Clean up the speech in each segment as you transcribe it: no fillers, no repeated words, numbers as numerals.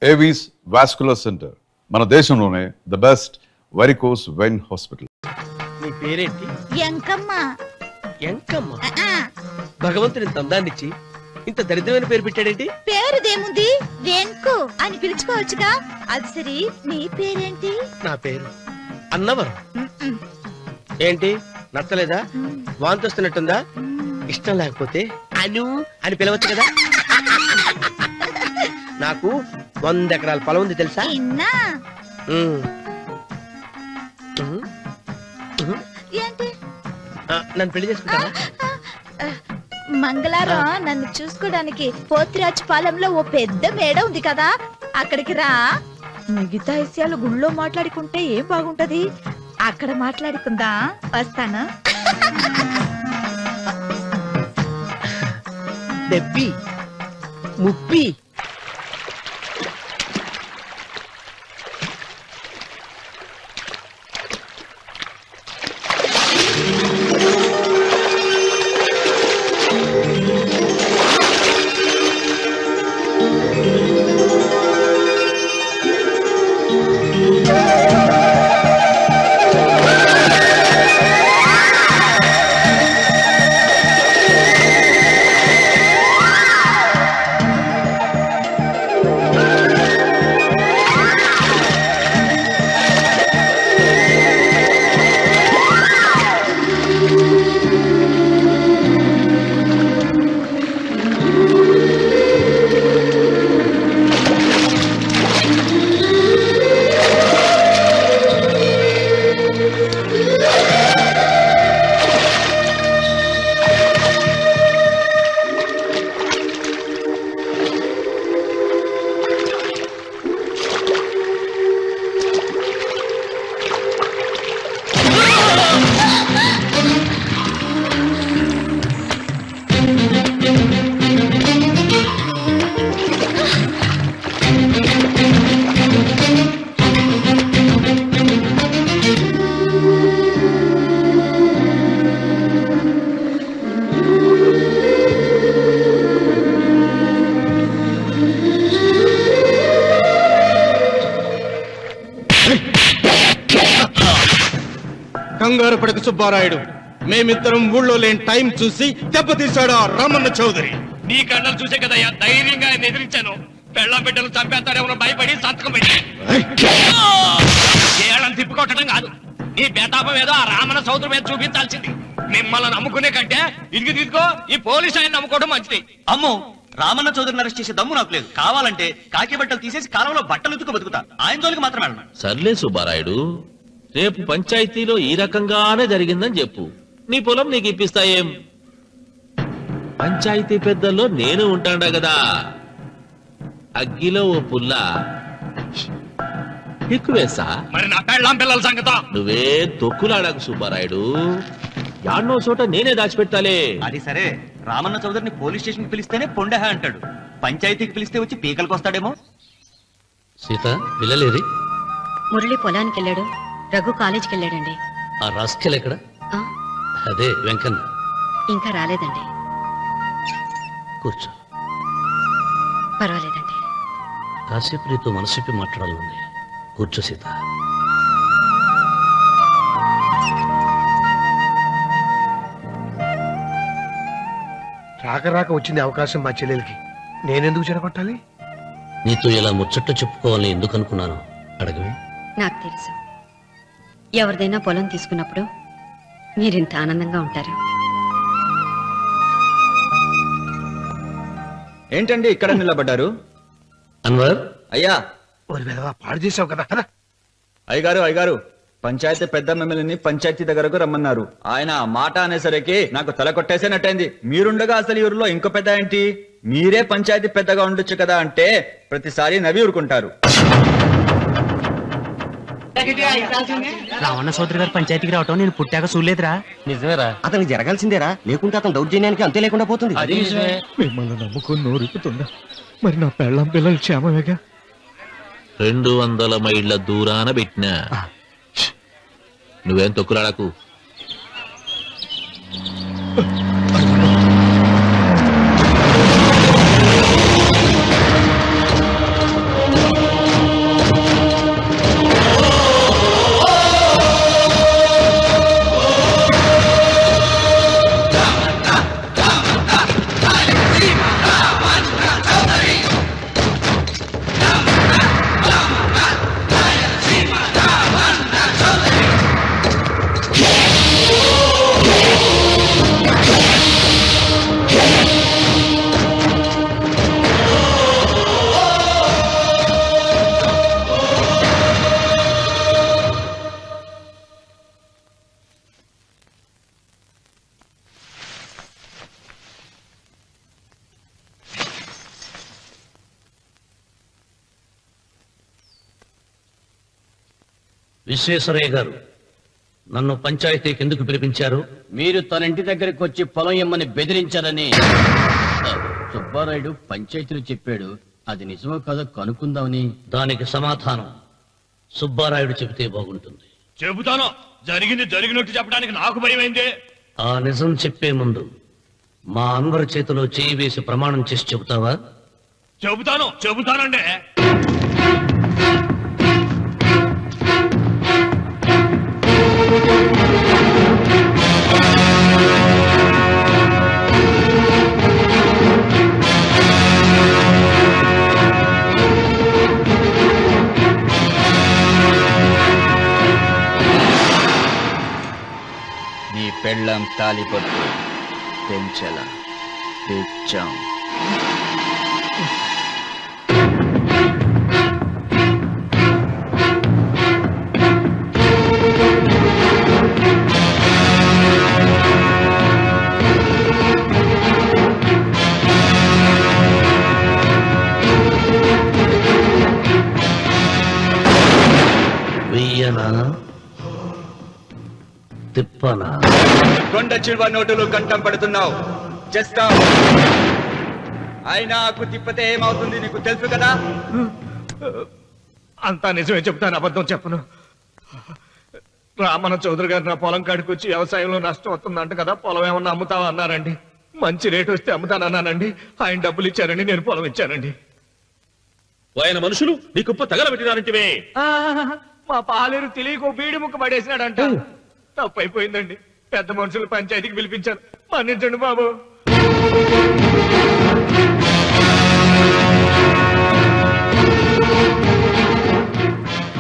Avis vascular centre, మన దేశంలోనే the best varicose vein hospital. నీ పేరేంటి? ఎంకమ్మ. ఎంకమ్మ? భగవంతుని తందాన్నిచ్చి ఇంత దరిద్రమైన పేరు పెట్టాడేంటి? పేరుదేముంది, వెంకు అని పిలుచుకోవచ్చుగా. అది సరి, నీ పేరేంటి? నా పేరు అన్నవరం. ఏంటి నచ్చలేదా? వాంతి వస్తున్నట్టుందా? ఇష్టం లేకపోతే అను అని పిలవచ్చు కదా. నాకు 100 ఎకరాల పొలం ఉంది తెలుసా? ఇన్నా. ఏంటి? నన్ను పెళ్లి చేసుకుంటావా? మంగళారం నన్ను చూసుకోవడానికి పోతిరాజు పాలెంలో ఓ పెద్ద మేడ ఉంది కదా, అక్కడికి రా. మిగతా విషయాలు గుళ్ళో మాట్లాడుకుంటే ఏం బాగుంటది, అక్కడ మాట్లాడుకుందా. వస్తాను. దెబ్బి ముప్పి కంగారు పడక సుబ్బారాయుడు, మేమిద్దరం ఊళ్ళో లేని టైం చూసి దెబ్బతీశాడు రామన్న చౌదరి. నీ కళ్ళను చూసే కదయ్యా ధైర్యంగా ఆయన ఎదిరించాను. పెళ్ళ బిడ్డలు చంపేస్తాడేమో భయపడి సంతకం పెట్టి ఏళ్ళని తిప్పుకొట్టడం కాదు, నీ బేతాపం ఏదో ఆ రామన్న చౌదరి మీద చూపించాల్సింది. మిమ్మల్ని నమ్ముకునే కంటే ఇదిగో ఈ పోలీసు ఆయన నమ్ముకోవడం మంచిది. అమ్మో, రామన్న చౌదరిని అరెస్ట్ చేసే దమ్ము నాకు లేదు. కావాలంటే కాకి బట్టలు తీసేసి కాలంలో బట్టలు ఉతుకు బతుకుతా. ఆయన జోలికి మాత్రం వెళ్ళను. సర్లే సుబ్బారాయుడు, రేపు పంచాయతీలో ఈ రకంగానే జరిగిందని చెప్పు, నీ పొలం నీకు ఇప్పిస్తాయేం? పంచాయతీ పెద్దల్లో నేను ఉంటాడా కదా. అగ్గిలో ఓ పుల్ల ఎక్కువేసా. మరి నా పెళ్ళాం పిల్లల సంగతి నువ్వే తొక్కులాడాకు సుబ్బారాయుడు, యాడ్నో చోట నేనే దాచిపెట్టాలే. అది సరే, రామన్న చౌదరిని పోలీస్ స్టేషన్ కి పిలిస్తేనే పొండహ అంటాడు, పంచాయతీకి పిలిస్తే వచ్చి పీకలకు వస్తాడేమో. సీత, పిల్లలేరి? మురళి పొలానికి వెళ్ళాడు, రఘు కాలేజీకి వెళ్ళాడండి. ఆ రాస్కెల్ ఎక్కడ? అదే వెంకన్న. ఇంకా రాలేదండి. కూర్చో. పర్వాలేదండి. కాసేపు నీతో మనసిప్పి మాట్లాడాలండి. కూర్చో సీత. రాక రాక వచ్చింది అవకాశం మా చెల్లెలకి, నేనెందుకు చెడగొట్టాలి? నీతో ఇలా ముచ్చట్లు చెప్పుకోవాలని ఎందుకు అనుకున్నాను అడగవే. నాకు తెలుసు, ఎవరిదైనా పొలం తీసుకున్నప్పుడు మీరింత ఆనందంగా ఉంటారు. ఏంటండి ఇక్కడ నిలబడ్డారు? అన్వర్ అయ్యా. పాడు చేసావు కదా. అయ్యగారు, పంచాయతీ పెద్ద మిమ్మల్ని పంచాయతీ దగ్గరకు రమ్మన్నారు. ఆయన మాట అనేసరికి నాకు తల కొట్టేసేనట్టయింది. మీరుండగా అసలు ఈ ఊరిలో ఇంకో పెద్ద ఏంటి? మీరే పంచాయతీ పెద్దగా ఉండొచ్చు కదా అంటే ప్రతిసారి నవ్వి ఊరుకుంటారు. రావణ సోదరి గారు పంచాయతీకి రావటం నేను పుట్టాక చూడలేదురా. నిజమేరా, అతనికి జరగాల్సిందేరా, లేకుంటే అతను దౌర్జన్యానికి అంతే లేకుండా పోతుంది. మిమ్మల్ని నమ్ముకుని నోరుపుతుందా? మరి నా పెళ్ళాం పిల్లలు క్షేమమేగా? 200 మైళ్ళ దూరాన పెట్టినా. నువ్వేం తొక్కులాడకు. విశ్వేశ్వరయ్య గారు నన్ను పంచాయతీకి ఎందుకు పిలిపించారు? మీరు తన ఇంటి దగ్గరికి వచ్చి పొలం ఇమ్మని బెదిరించారని సుబ్బారాయుడు పంచాయతీలో చెప్పాడు. అది నిజమో కాదో కనుక్కుందామని. దానికి సమాధానం సుబ్బారాయుడు చెబితే బాగుంటుంది. చెబుతాను, జరిగింది జరిగినట్టు చెప్పడానికి నాకు భయమైంది. ఆ నిజం చెప్పే ముందు మా అన్వర్ చేతిలో చేయి వేసి ప్రమాణం చేసి చెబుతావా? చెబుతానండి. నీ పెళ్ళం తాలిపట్టు పెంచల తెచ్చాం. వెయ్యనా తిప్పనా? కొండ చిల్వ నోటులు కంఠం పడుతున్నావు. చేస్తావు. అయినా తిప్పతే ఏమవుతుంది నీకు తెలుసు కదా. అంతా నిజమే చెప్తాను, అబద్ధం చెప్పను. రామన్న చౌదరి గారు నా పొలం కాడికి వచ్చి వ్యవసాయంలో నష్టం వస్తుందంట కదా, పొలం ఏమన్నా అమ్ముతావా అన్నారండి. మంచి రేటు వస్తే అమ్ముతానన్నానండి. ఆయన డబ్బులు ఇచ్చారండి, నేను పొలం ఇచ్చానండి. ఆయన మనుషులు నీ కుప్ప తగలబెట్టినారంటివే. మా పాలేరు తెలియకో బీడి ముక్క పడేసినాడంట. తప్పు అయిపోయిందండి. పెద్ద మనుషులు పంచాయతీకి పిలిపించారు. మన్నించండి బాబు.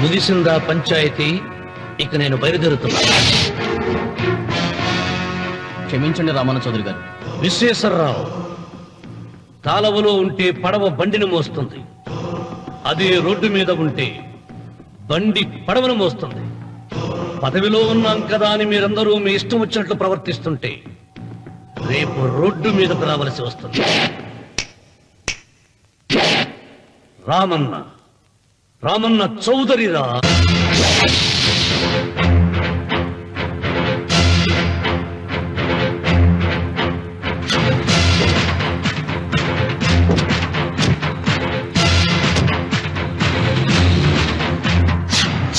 ముగిసిందా పంచాయతీ? ఇక నేను బయలుదేరుతున్నా. క్షమించండి రామన్న చౌదరి గారు. విశ్వేశ్వరరావు, కాలవలో ఉంటే పడవ బండిని మోస్తుంది, అదే రోడ్డు మీద ఉంటే బండి పడవను మోస్తుంది. పదవిలో ఉన్నాం కదా అని మీరందరూ మీ ఇష్టం వచ్చినట్లు ప్రవర్తిస్తుంటే రేపు రోడ్డు మీదకు రావలసి వస్తుంది. రామన్న చౌదరిరా.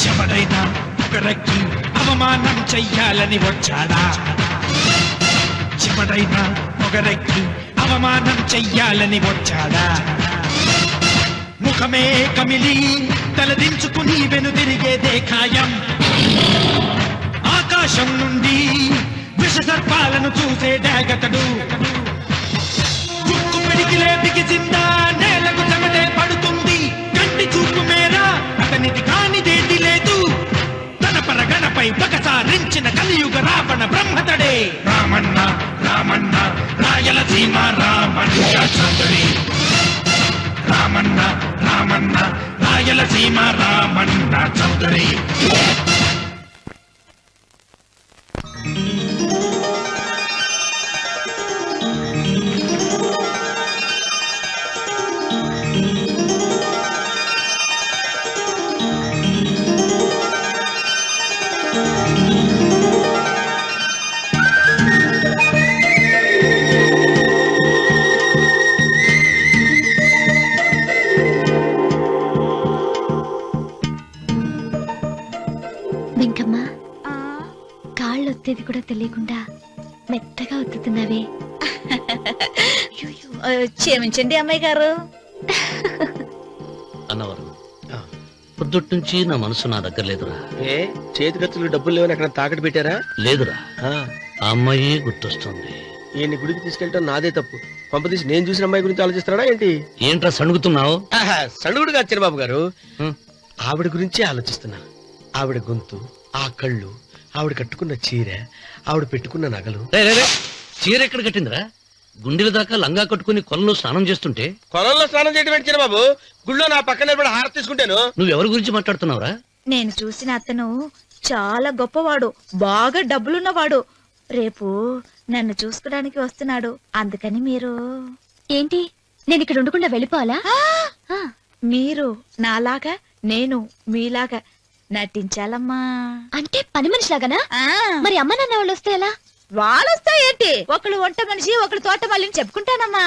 ఎవరైనా ఒకరికి అవమానం చెయ్యాలని వచ్చాడా? ఎవరైనా ఒకరికి అవమానం చెయ్యాలని వచ్చాడా? ముఖమే కమిలి తలదించుకుని వెనుదిరిగేదే ఖాయం. ఆకాశం నుండి విష సర్పాలను చూసేదాగతడు. చుక్కు పిడికిలే బిగిసిందా నేలకు చెమటే పడుతుంది. కంటి చూపు మేరా అతనిది కానిదేది లేదు. తన పరగణపై పగసారించిన కలియుగ రావణ బ్రహ్మతడే రామన్న. రామన్న రాయలసీమ రామన్న చౌదరి. రామన్న రామన్న రాయలసీమ రామన్న చౌదరి. వెంకమ్మ, కాళ్ళు ఒత్తేది కూడా తెలియకుండా మెత్తగా ఒత్తుతున్నావే. క్షమించండి అమ్మాయి గారు. అన్నవరం, పొద్దుటి నుంచి నా మనసు నా దగ్గర లేదురా. ఏ చేతి ఖర్చులు డబ్బులు లేవని అక్కడ తాకట్టు పెట్టారా? లేదురా, ఆ, ఆ అమ్మాయి గుర్తొస్తుంది. ఈయన్ని గుడికి తీసుకెళ్ళటం నాదే తప్పు. పంపదీసి నేను చూసిన అమ్మాయి గురించి ఆలోచిస్తున్నాడా ఏంటి? ఏంట్రా సణుగుతున్నావు? సణుగుడుగా చిరబాబు గారు, ఆవిడ గురించి ఆలోచిస్తున్నా. ఆవిడ గొంతు, ఆ కళ్ళు, ఆవిడ కట్టుకున్న చీర, ఆవిడ పెట్టుకున్న నగలు. చీర ఎక్కడ కట్టిందిరా? గుండెల దాకా లంగా కట్టుకుని కొలంలో స్నానం చేస్తుంటే. కొలంలో స్నానం చేయడం ఏంటి చిరబాబు? గుళ్ళో నా పక్కన నిలబడి హారతి తీసుకుంటాను. నువ్వెవరి గురించి మాట్లాడుతున్నావురా? నేను చూసిన అతను చాలా గొప్పవాడు, బాగా డబ్బులున్నవాడు. రేపు నన్ను చూసుకోవడానికి వస్తున్నాడు. అందుకని మీరు ఏంటి, నేను ఇక్కడ ఉండకుండా వెళ్ళిపోవాలా? మీరు నాలాగా, నేను మీలాగా నటించాలమ్మా. అంటే పని మనిషిలాగానా? మరి అమ్మ నాన్న వాళ్ళు వస్తే ఎలా? వాళ్ళొస్తా ఏంటి, ఒకళ్ళు వంట మనిషి ఒకళ్ళు తోట మళ్ళీ చెప్పుకుంటానమ్మా.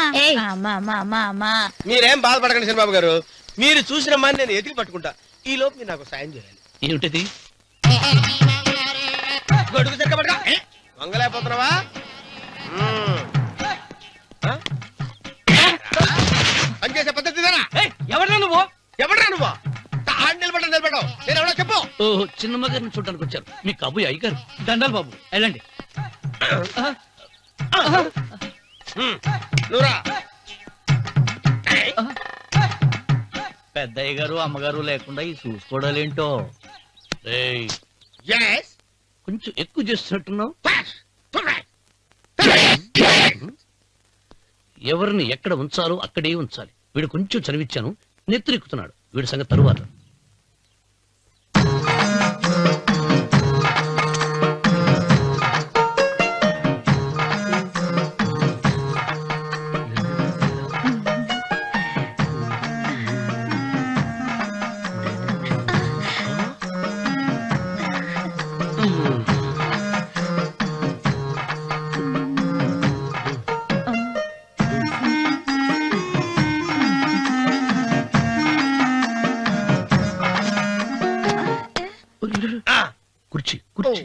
అమ్మా అమ్మా అమ్మా అమ్మా, మీరేం బాధపడకండి చంద్రబాబు గారు, మీరు చూసిన అమ్మాయిని నేను ఎతికి పట్టుకుంటా. ఈ లోపు మీరు నాకు సాయం చేయాలి. ఏమిటిది? గొడుగు సరిగ్గా పట్టుకో. వంగలేకపోతున్నావా? పనిచేసే పద్ధతి ఎవరా నువ్వు? ఎవడ్రా నిలబడవు నేను ఎవడో చెప్పు. ఓహో, చిన్నమ్మ గారిని చూడడానికి వచ్చారు. మీ కబు అయ్యగారు. దండాలు బాబు, వెళ్ళండి. నువ్వురా. పెద్దయ్య గారు అమ్మగారు లేకుండా ఈ చూసుకోవడాలేంటో. కొంచెం ఎక్కువ చేస్తున్నట్టున్నావు. ఎవరిని ఎక్కడ ఉంచాలో అక్కడే ఉంచాలి. వీడు కొంచెం చదివిచ్చాను, నెత్తిరెక్కుతున్నాడు. వీడి సంగతి తరువాత. కుర్చీ కుర్చీ.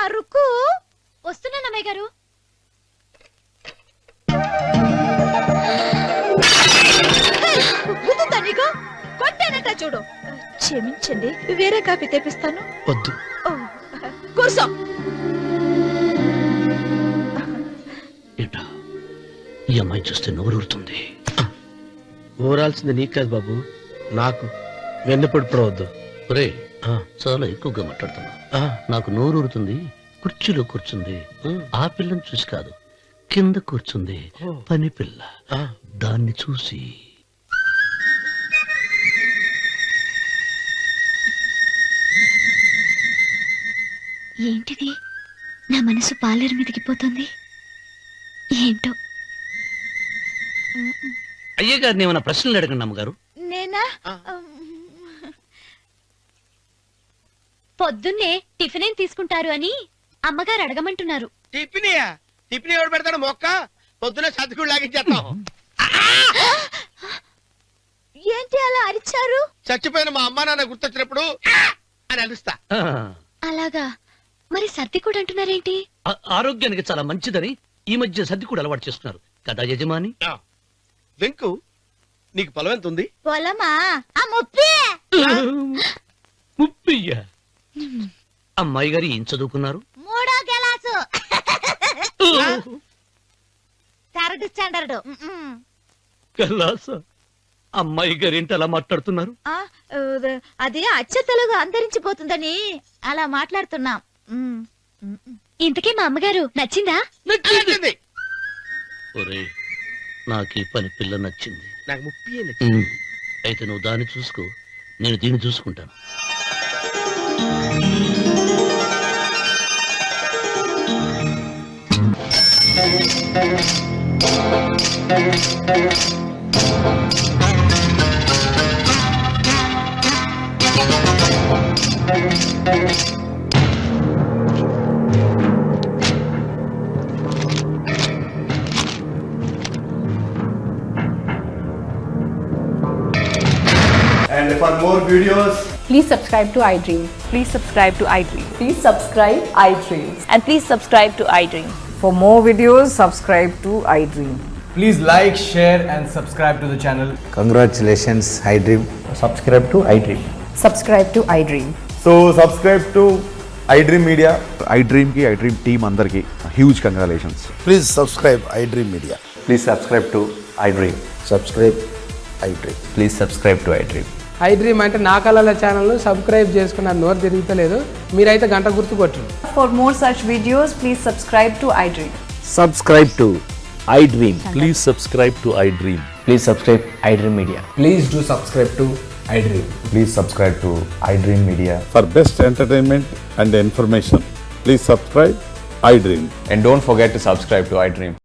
అరుకు వస్తున్నానమ్మాయి గారు. నీకు కొట్టానట చూడు. క్షమించండి, వేరే కాఫీ తెప్పిస్తాను. వద్దు. కూర్చో. ఏటా, ఈ అమ్మాయి చూస్తే నోరూరుతుంది. ఊరాల్సింది నీకు కాదు బాబు, నాకు. వెన్నపడి పడవద్దు. ఒరే, చాలా ఎక్కువగా మాట్లాడుతున్నా. నాకు నోరూరుతుంది. కుర్చీలో కూర్చుంది. ఆ పిల్లని చూసి కాదు, కింద కూర్చుంది పని పిల్ల. దాన్ని చూసి. ఏంటిది? నా మనసు పాలేరు మీదకి పోతుంది. ఏంటో. అయ్య గారిని ఏమైనా ప్రశ్నలు అడగండి అమ్మగారు. నేనా? పొద్దున్నే టిఫిన్ ఏం తీసుకుంటారు అని అమ్మగారు అడగమంటున్నారు. టిఫినియా? టిఫిన్ ఎవడు పెడతాడు మొక్క? పొద్దునే సర్దుకుడు లాగించేస్తాం. ఏంటి అలా అరిచారు? చచ్చిపోయిన మా అమ్మ నాన్న గుర్తొచ్చినప్పుడు అని అలుస్తా. అలాగా? మరి సర్ది కూడా అంటున్నారేంటి? ఆరోగ్యానికి చాలా మంచిదని ఈ మధ్య సర్ది కూడా అలవాటు చేస్తున్నారు కదా యజమాని. వెంకు, నీకు పొలం ఎంత ఉంది? పొలమా? ఆ ముప్పి. ముప్పయ్యా? అమ్మాయి గారు ఏం చదువుకున్నారు? 3వ క్లాసు, 3rd స్టాండర్డ్. కలాసా? అమ్మాయి గారు ఏంటి అలా మాట్లాడుతున్నారు? అది అచ్చ తెలుగు అంతరించిపోతుందని అలా మాట్లాడుతున్నాం. ఇంతకీ మా అమ్మగారు నచ్చిందా? నచ్చింది. ఒరే, నాకు ఈ పని పిల్ల నచ్చింది. నాకు ముప్పి నచ్చింది. అయితే నువ్వు దాన్ని చూసుకో, నేను దీన్ని చూసుకుంటాను. And for more videos, please subscribe to iDream. Please subscribe to iDream. Please subscribe iDream. And please subscribe to iDream. For more videos, subscribe to iDream. please like, share and subscribe to the channel. Congratulations, iDream. Subscribe to iDream. Subscribe to iDream. So subscribe to iDream Media. iDream ki iDream team andarki huge congratulations. Please subscribe iDream Media. Please subscribe to iDream. Subscribe iDream. Please subscribe to iDream. iDream అంటే నా కళల channel subscribe చేసుకున్న నోరు తిరుగుతలేదు. మీరైతే గంట గుర్తు కొట్టండి. For more such videos, please subscribe to iDream. Subscribe to iDream. Please subscribe to iDream. Please subscribe iDream Media. Please do subscribe to iDream. Please subscribe to iDream Media. For best entertainment and information, please subscribe I Dream. And don't forget to subscribe to iDream.